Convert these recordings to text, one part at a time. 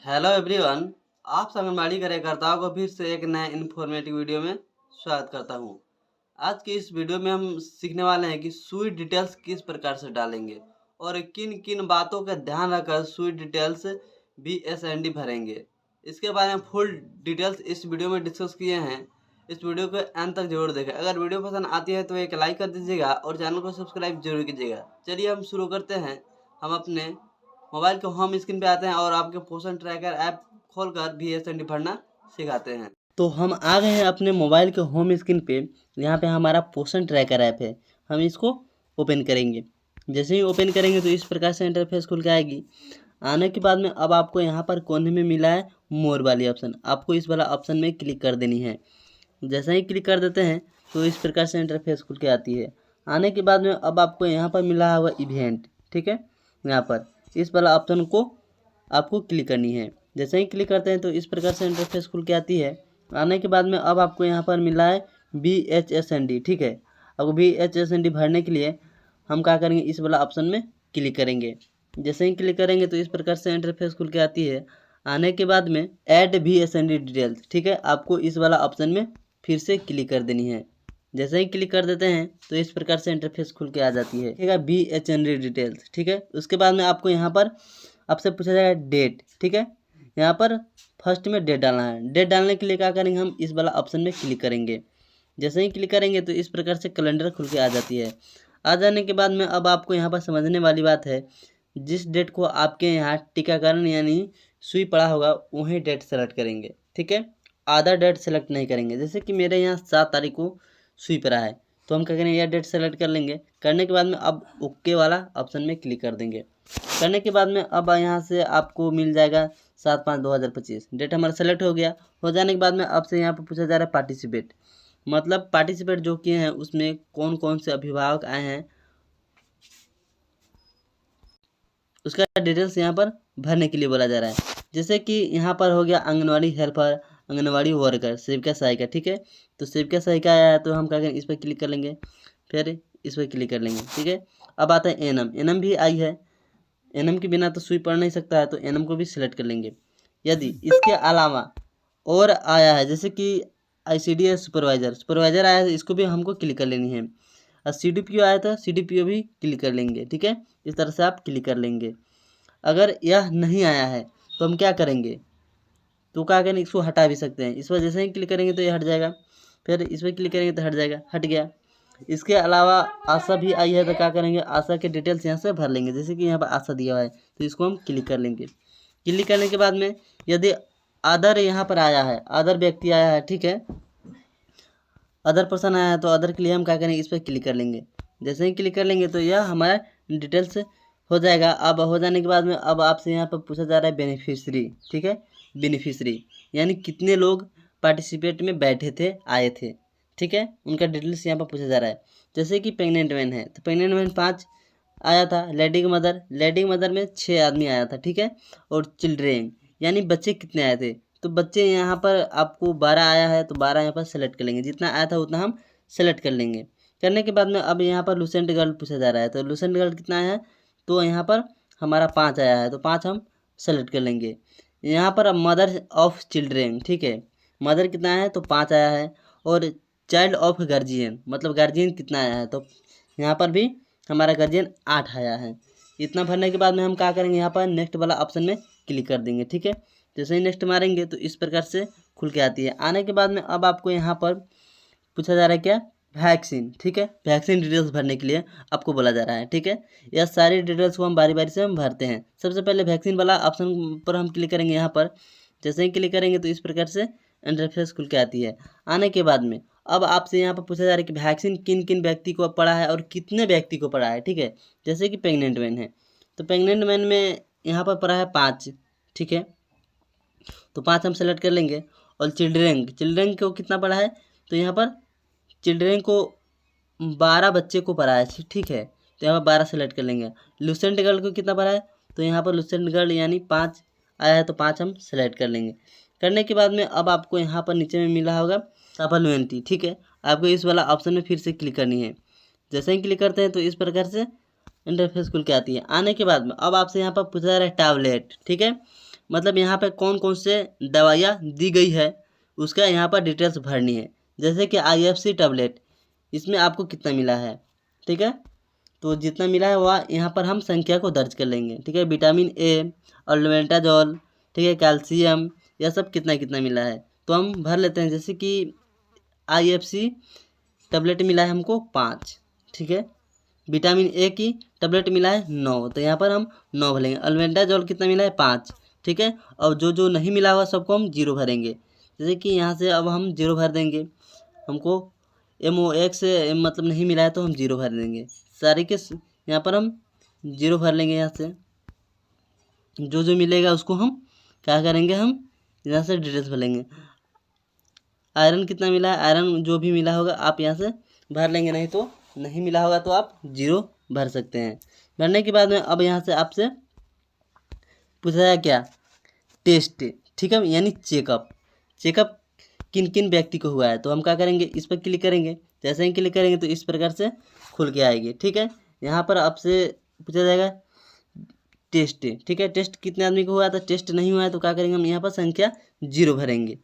Hello everyone. आप आंगनबाड़ी कार्यकर्ताओं को फिर से एक नए इन्फॉर्मेटिव वीडियो में स्वागत करता हूं। आज की इस वीडियो में हम सीखने वाले हैं कि सुई डिटेल्स किस प्रकार से डालेंगे और किन किन बातों का ध्यान रखकर सुई डिटेल्स BSND भरेंगे। इसके बारे में फुल डिटेल्स इस वीडियो में डिस्कस किए हैं। इस वीडियो को अंत तक जरूर देखें। अगर वीडियो पसंद आती है तो एक लाइक कर दीजिएगा और चैनल को सब्सक्राइब जरूर कीजिएगा। चलिए हम शुरू करते हैं। हम अपने मोबाइल के होम स्क्रीन पे आते हैं और आपके पोषण ट्रैकर ऐप खोलकर BSND भरना सिखाते हैं। तो हम आ गए हैं अपने मोबाइल के होम स्क्रीन पे। यहाँ पे हमारा पोषण ट्रैकर ऐप है। हम इसको ओपन करेंगे। जैसे ही ओपन करेंगे तो इस प्रकार से इंटरफेस खुल के आएगी। आने के बाद में अब आपको यहाँ पर कोने में मिला है मोर वाली ऑप्शन। आपको इस वाला ऑप्शन में क्लिक कर देनी है। जैसे ही क्लिक कर देते हैं तो इस प्रकार से इंटरफेस खुल के आती है। आने के बाद में अब आपको यहाँ पर मिला हुआ इवेंट, ठीक है, यहाँ पर इस वाला ऑप्शन को आपको क्लिक करनी है। जैसे ही क्लिक करते हैं तो इस प्रकार से इंटरफेस खुल के आती है। आने के बाद में अब आपको यहाँ पर मिला है BHSND, ठीक है। अब BHSND भरने के लिए हम क्या करेंगे, इस वाला ऑप्शन में क्लिक करेंगे। जैसे ही क्लिक करेंगे तो इस प्रकार से इंटरफेस खुल के आती है। आने के बाद में ऐड BSND डिटेल्स, ठीक है, आपको इस वाला ऑप्शन में फिर से क्लिक कर देनी है। जैसे ही क्लिक कर देते हैं तो इस प्रकार से इंटरफेस खुल के आ जाती है, ठीक है, BHND डिटेल्स, ठीक है। उसके बाद में आपको यहाँ पर आपसे पूछा जाएगा डेट, ठीक है। यहाँ पर फर्स्ट में डेट डालना है। डेट डालने के लिए क्या करेंगे, हम इस वाला ऑप्शन में क्लिक करेंगे। जैसे ही क्लिक करेंगे तो इस प्रकार से कैलेंडर खुल के आ जाती है। आ जाने के बाद में अब आपको यहाँ पर समझने वाली बात है, जिस डेट को आपके यहाँ टीकाकरण यानी सुई पड़ा होगा वही डेट सेलेक्ट करेंगे, ठीक है। आधा डेट सेलेक्ट नहीं करेंगे। जैसे कि मेरे यहाँ 7 तारीख को सुई पड़ा है तो हम क्या करेंगे, यह डेट सेलेक्ट कर लेंगे। करने के बाद में अब ओके वाला ऑप्शन में क्लिक कर देंगे। करने के बाद में अब यहाँ से आपको मिल जाएगा 7/5/2025। डेट हमारा सेलेक्ट हो गया। हो जाने के बाद में अब से यहाँ पर पूछा जा रहा है पार्टिसिपेट, मतलब पार्टिसिपेट जो किए हैं उसमें कौन कौन से अभिभावक आए हैं उसका डिटेल्स यहाँ पर भरने के लिए बोला जा रहा है। जैसे कि यहाँ पर हो गया आंगनवाड़ी हेल्पर, आंगनवाड़ी वर्कर, सेविका सहायिका, ठीक है। तो सेविका सहायिका आया है तो हम क्या करेंगे, इस पर क्लिक कर लेंगे, फिर इस पर क्लिक कर लेंगे, ठीक है। अब आता है एनएम भी आई है। एनएम के बिना तो सुई पढ़ नहीं सकता है तो एनएम को भी सिलेक्ट कर लेंगे। यदि इसके अलावा और आया है, जैसे कि ICDS सुपरवाइजर आया है तो इसको भी हमको क्लिक कर लेनी है। और CDPO आया था, CDPO भी क्लिक कर लेंगे, ठीक है। इस तरह से आप क्लिक कर लेंगे। अगर यह नहीं आया है तो हम क्या करेंगे, तो क्या करेंगे, इसको हटा भी सकते हैं। इस पर जैसे ही क्लिक करेंगे तो ये हट जाएगा, फिर इस पर क्लिक करेंगे तो हट जाएगा, हट गया। इसके अलावा आशा भी आई है तो क्या करेंगे, आशा के डिटेल्स यहाँ से भर लेंगे। जैसे कि यहाँ पर आशा दिया हुआ है तो इसको हम क्लिक कर लेंगे। क्लिक करने के बाद में यदि अदर यहाँ पर आया है, अदर व्यक्ति आया है, ठीक है, अदर पर्सन आया है तो अदर के लिए हम क्या करेंगे, इस पर क्लिक कर लेंगे। जैसे ही क्लिक कर लेंगे तो यह हमारा डिटेल्स हो जाएगा। अब हो जाने के बाद में अब आपसे यहाँ पर पूछा जा रहा है बेनिफिशरी, ठीक है, बेनिफिशरी यानी कितने लोग पार्टिसिपेट में बैठे थे, आए थे, ठीक है, उनका डिटेल्स यहाँ पर पूछा जा रहा है। जैसे कि प्रेग्नेंट मैन है तो प्रेग्नेंट मैन 5 आया था। लेडी मदर में 6 आदमी आया था, ठीक है। और चिल्ड्रेन यानी बच्चे कितने आए थे, तो बच्चे यहाँ पर आपको 12 आया है तो 12 यहाँ पर सेलेक्ट कर लेंगे। जितना आया था उतना हम सेलेक्ट कर लेंगे। करने के बाद में अब यहाँ पर लूसेंट गर्ल पूछा जा रहा है तो लूसेंट गर्ल कितना आया है, तो यहाँ पर हमारा 5 आया है तो 5 हम सेलेक्ट कर लेंगे। यहाँ पर अब मदर ऑफ चिल्ड्रेन, ठीक है, मदर कितना है तो 5 आया है। और चाइल्ड ऑफ गार्जियन मतलब गार्जियन कितना आया है, तो यहाँ पर भी हमारा गार्जियन 8 आया है। इतना भरने के बाद में हम क्या करेंगे, यहाँ पर नेक्स्ट वाला ऑप्शन में क्लिक कर देंगे, ठीक है। जैसे ही नेक्स्ट मारेंगे तो इस प्रकार से खुल के आती है। आने के बाद में अब आपको यहाँ पर पूछा जा रहा है क्या, वैक्सीन, ठीक है, वैक्सीन डिटेल्स भरने के लिए आपको बोला जा रहा है, ठीक है। यह सारी डिटेल्स को हम बारी बारी से हम भरते हैं। सबसे पहले वैक्सीन वाला ऑप्शन पर हम क्लिक करेंगे। यहाँ पर जैसे ही क्लिक करेंगे तो इस प्रकार से इंटरफेस खुल के आती है। आने के बाद में अब आपसे यहाँ पर पूछा जा रहा है कि वैक्सीन किन किन व्यक्ति को पड़ा है और कितने व्यक्ति को पड़ा है, ठीक है। जैसे कि प्रेग्नेंट मैन है तो प्रेग्नेंट मैन में यहाँ पर पड़ा है 5, ठीक है, तो 5 हम सेलेक्ट कर लेंगे। और चिल्ड्रेन को कितना पड़ा है, तो यहाँ पर चिल्ड्रेन को 12 बच्चे को पड़ा है, ठीक है, तो यहाँ पर 12 सेलेक्ट कर लेंगे। लूसेंट गर्ल को कितना पड़ा है, तो यहाँ पर लूसेंट गर्ल यानी 5 आया है तो 5 हम सेलेक्ट कर लेंगे। करने के बाद में अब आपको यहाँ पर नीचे में मिला होगा सप्लीमेंट्री, ठीक है, आपको इस वाला ऑप्शन में फिर से क्लिक करनी है। जैसे ही क्लिक करते हैं तो इस प्रकार से इंटरफेस खुल के आती है। आने के बाद में अब आपसे यहाँ पर पूछा जा रहा है टैबलेट, ठीक है, मतलब यहाँ पे कौन कौन से दवाइयाँ दी गई है उसका यहाँ पर डिटेल्स भरनी है। जैसे कि IFC टैबलेट, इसमें आपको कितना मिला है, ठीक है। तो जितना मिला है वह यहाँ पर हम संख्या को दर्ज कर लेंगे, ठीक है। विटामिन ए, अल्बेंडाजोल, ठीक है, कैल्शियम, यह सब कितना कितना मिला है तो हम भर लेते हैं। जैसे कि IFC टैबलेट मिला है हमको 5, ठीक है। विटामिन ए की टैबलेट मिला है 9, तो यहाँ पर हम 9 भरेंगे। अल्बेंडाजोल कितना मिला है 5, ठीक है। और जो जो नहीं मिला हुआ सबको हम 0 भरेंगे। जैसे कि यहाँ से अब हम 0 भर देंगे। हमको MOX मतलब नहीं मिला है तो हम 0 भर देंगे। सारे के यहाँ पर हम 0 भर लेंगे। यहाँ से जो जो मिलेगा उसको हम क्या करेंगे, हम यहाँ से डिटेल्स भर लेंगे। आयरन कितना मिला है, आयरन जो भी मिला होगा आप यहाँ से भर लेंगे, नहीं तो नहीं मिला होगा तो आप 0 भर सकते हैं। भरने के बाद में अब यहाँ से आपसे पूछा जाए क्या, टेस्ट, ठीक है, यानी चेकअप। चेकअप किन किन व्यक्ति को हुआ है तो हम क्या करेंगे, इस पर क्लिक करेंगे। जैसे ही क्लिक करेंगे तो इस प्रकार से खुल के आएगी, ठीक है। यहाँ पर आपसे पूछा जाएगा टेस्ट, ठीक है, टेस्ट कितने आदमी को हुआ है तो टेस्ट नहीं हुआ है तो क्या करेंगे, हम यहाँ पर संख्या 0 भरेंगे।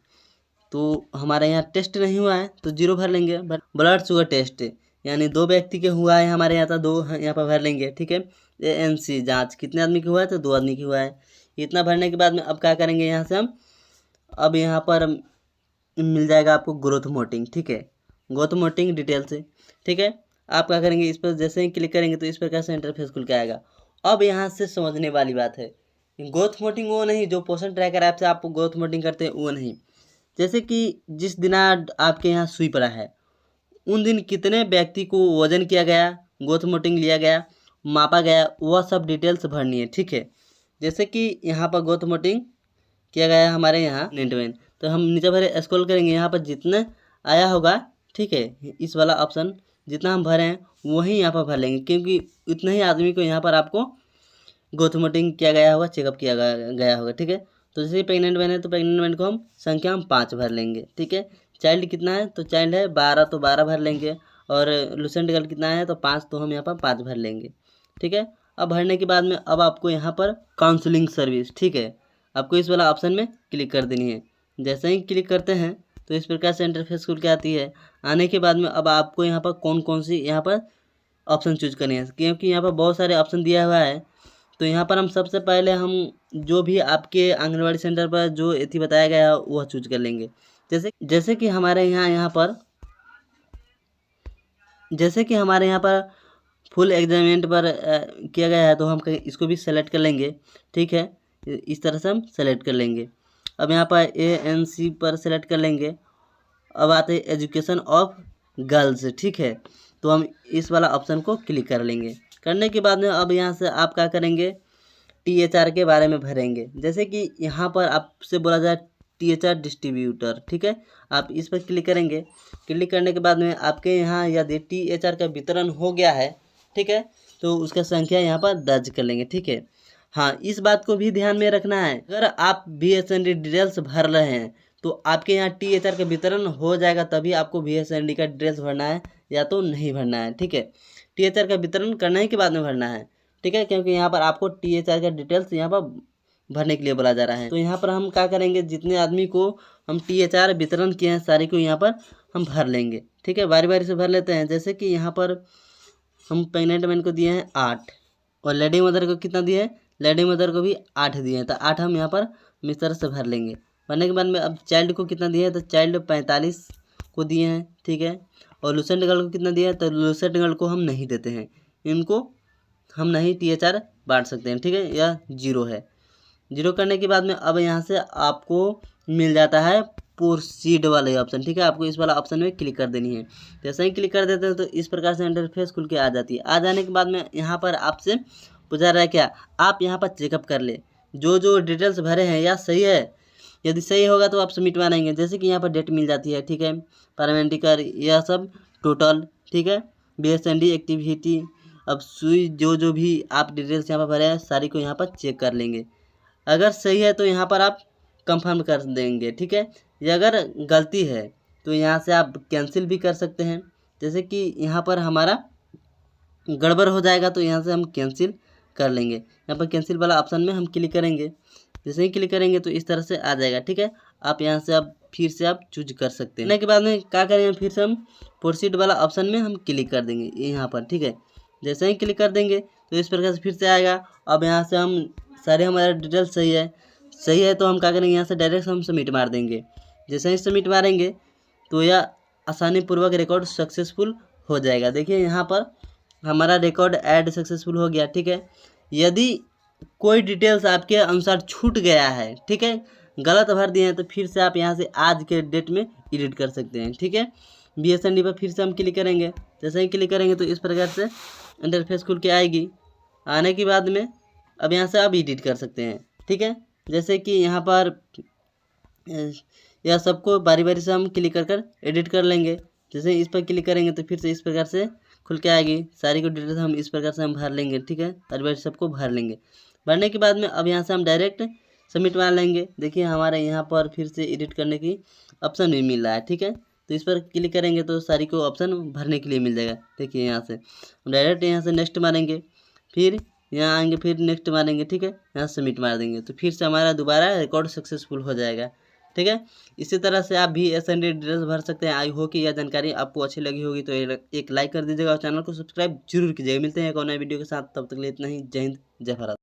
तो हमारे यहाँ टेस्ट नहीं हुआ है तो 0 भर लेंगे। ब्लड शुगर टेस्ट, यानी 2 व्यक्ति के हुआ है हमारे यहाँ, तो 2 यहाँ पर भर लेंगे, ठीक है। ANC जांच कितने आदमी की हुआ है तो 2 आदमी की हुआ है। इतना भरने के बाद में अब क्या करेंगे, यहाँ से हम अब यहाँ पर मिल जाएगा आपको ग्रोथ मोटिंग, ठीक है, ग्रोथ मोटिंग डिटेल से, ठीक है। आप क्या करेंगे, इस पर जैसे ही क्लिक करेंगे तो इस प्रकार से इंटरफेस खुल के आएगा। अब यहाँ से समझने वाली बात है, ग्रोथ मोटिंग वो नहीं जो पोषण ट्रैकर ऐप से आप ग्रोथ मोटिंग करते हैं, वो नहीं। जैसे कि जिस दिन आपके यहाँ सुई पड़ा है उन दिन कितने व्यक्ति को वजन किया गया, ग्रोथ मोटिंग लिया गया, मापा गया, वह सब डिटेल्स भरनी है, ठीक है। जैसे कि यहाँ पर ग्रोथ मोटिंग किया गया है हमारे यहाँ नेटवेन, तो हम नीचे भरे स्क्रॉल करेंगे, यहाँ पर जितने आया होगा, ठीक है, इस वाला ऑप्शन जितना हम भरे हैं वही यहाँ पर भर लेंगे, क्योंकि इतना ही आदमी को यहाँ पर आपको ग्रोथ मोटिंग किया गया होगा, चेकअप किया गया होगा, ठीक है। तो जैसे प्रेग्नेंट मैन है तो प्रेग्नेंट मैन को हम संख्या हम 5 भर लेंगे, ठीक है। चाइल्ड कितना है तो चाइल्ड है 12, तो 12 भर लेंगे। और लूसेंट गर्ल कितना है तो 5, तो हम यहाँ पर 5 भर लेंगे, ठीक है। अब भरने के बाद में अब आपको यहाँ पर काउंसलिंग सर्विस, ठीक है, आपको इस वाला ऑप्शन में क्लिक कर देनी है। जैसे ही क्लिक करते हैं तो इस प्रकार से इंटरफेस खुल के आती है। आने के बाद में अब आपको यहाँ पर कौन कौन सी यहाँ पर ऑप्शन चूज करनी है, क्योंकि यहाँ पर बहुत सारे ऑप्शन दिया हुआ है। तो यहाँ पर हम सबसे पहले हम जो भी आपके आंगनबाड़ी सेंटर पर जो एथी बताया गया है वह चूज कर लेंगे। जैसे कि हमारे यहाँ पर फुल एग्जामेंट पर किया गया है तो हम इसको भी सेलेक्ट कर लेंगे, ठीक है। इस तरह से हम सेलेक्ट कर लेंगे। अब यहाँ पर ANC पर सेलेक्ट कर लेंगे। अब आते हैं एजुकेशन ऑफ गर्ल्स, ठीक है, तो हम इस वाला ऑप्शन को क्लिक कर लेंगे। करने के बाद में अब यहाँ से आप क्या करेंगे, THR के बारे में भरेंगे। जैसे कि यहाँ पर आपसे बोला जाए THR डिस्ट्रीब्यूटर, ठीक है, आप इस पर क्लिक करेंगे। क्लिक करने के बाद में आपके यहाँ यदि THR का वितरण हो गया है, ठीक है, तो उसका संख्या यहाँ पर दर्ज कर लेंगे, ठीक है। हाँ, इस बात को भी ध्यान में रखना है, अगर आप BSND डिटेल्स भर रहे हैं तो आपके यहाँ THR का वितरण हो जाएगा तभी आपको BSND का डिटेल्स भरना है, या तो नहीं भरना है, ठीक है। THR का वितरण करने के बाद में भरना है, ठीक है, क्योंकि यहाँ पर आपको THR का डिटेल्स यहाँ पर भरने के लिए बोला जा रहा है। तो यहाँ पर हम क्या करेंगे, जितने आदमी को हम THR वितरण किए हैं सारे को यहाँ पर हम भर लेंगे, ठीक है। बारी बारी से भर लेते हैं। जैसे कि यहाँ पर हम प्रेग्नेंट मैन को दिए हैं 8, और लेडी मदर को कितना दिए हैं, लेडी मदर को भी 8 दिए हैं, तो 8 हम यहाँ पर इस तरह से भर लेंगे। भरने के बाद में अब चाइल्ड को कितना दिए हैं तो चाइल्ड 45 को दिए हैं, ठीक है। और लूसेंट गर्ल को कितना दिया है तो लूसेंट गर्ल को हम नहीं देते हैं, इनको हम नहीं THR बांट सकते हैं, ठीक है, या 0 है। 0 करने के बाद में अब यहाँ से आपको मिल जाता है प्रोसीड वाले ऑप्शन, ठीक है, आपको इस वाला ऑप्शन में क्लिक कर देनी है। जैसे ही क्लिक कर देते हैं तो इस प्रकार से इंटरफेस खुल के आ जाती है। आ जाने के बाद में यहाँ पर आपसे पूछा रहा है क्या, आप यहाँ पर चेकअप कर ले, जो जो डिटेल्स भरे हैं या सही है, यदि सही होगा तो आप सबमिट मानेंगे। जैसे कि यहाँ पर डेट मिल जाती है, ठीक है, पैरामेडिकल यह सब टोटल, ठीक है, BSND एक्टिविटी। अब सुई जो जो भी आप डिटेल्स यहाँ पर भरे हैं सारी को यहाँ पर चेक कर लेंगे। अगर सही है तो यहाँ पर आप कंफर्म कर देंगे, ठीक है। या अगर गलती है तो यहाँ से आप कैंसिल भी कर सकते हैं। जैसे कि यहाँ पर हमारा गड़बड़ हो जाएगा तो यहाँ से हम कैंसिल कर लेंगे। यहाँ पर कैंसिल वाला ऑप्शन में हम क्लिक करेंगे। जैसे ही क्लिक करेंगे तो इस तरह से आ जाएगा। ठीक है, आप यहाँ से आप फिर से आप चूज कर सकते हैं। करने के बाद में क्या करेंगे, फिर से हम प्रोसीड वाला ऑप्शन में हम क्लिक कर देंगे यहाँ पर। ठीक है, जैसे ही क्लिक कर देंगे तो इस प्रकार से फिर से आएगा। अब यहाँ से हम सारे हमारा डिटेल सही है तो हम क्या करेंगे, यहाँ से डायरेक्ट हम सबमिट मार देंगे। जैसे ही सबमिट मारेंगे तो यह आसानी पूर्वक रिकॉर्ड सक्सेसफुल हो जाएगा। देखिए यहाँ पर हमारा रिकॉर्ड ऐड सक्सेसफुल हो गया। ठीक है, यदि कोई डिटेल्स आपके अनुसार छूट गया है, ठीक है, गलत भर दिए हैं, तो फिर से आप यहाँ से आज के डेट में एडिट कर सकते हैं। ठीक है, BSND पर फिर से हम क्लिक करेंगे। जैसे ही क्लिक करेंगे तो इस प्रकार से इंटरफेस खुल के आएगी। आने के बाद में अब यहाँ से आप एडिट कर सकते हैं। ठीक है, जैसे कि यहाँ पर यह सबको बारी बारी से हम क्लिक कर एडिट कर लेंगे। जैसे इस पर क्लिक करेंगे तो फिर से इस प्रकार से खुल के आएगी। सारी को डिटेल्स हम इस प्रकार से हम भर लेंगे। ठीक है, बारी बारी सबको भर लेंगे। भरने के बाद में अब यहाँ से हम डायरेक्ट सबमिट मार लेंगे। देखिए हमारे यहाँ पर फिर से एडिट करने की ऑप्शन भी मिल रहा है। ठीक है, तो इस पर क्लिक करेंगे तो सारी को ऑप्शन भरने के लिए मिल जाएगा। देखिए यहाँ से हम डायरेक्ट यहाँ से नेक्स्ट मारेंगे, फिर यहाँ आएंगे, फिर नेक्स्ट मारेंगे। ठीक है, यहाँ सबमिट मार देंगे तो फिर से हमारा दोबारा रिकॉर्ड सक्सेसफुल हो जाएगा। ठीक है, इसी तरह से आप भी BSND डिटेल्स भर सकते हैं। आई होप कि यह जानकारी आपको अच्छी लगी होगी तो एक लाइक कर दीजिएगा और चैनल को सब्सक्राइब जरूर कीजिएगा। मिलते हैं एक और नए वीडियो के साथ, तब तक के लिए इतना ही। जय हिंद, जय भारत।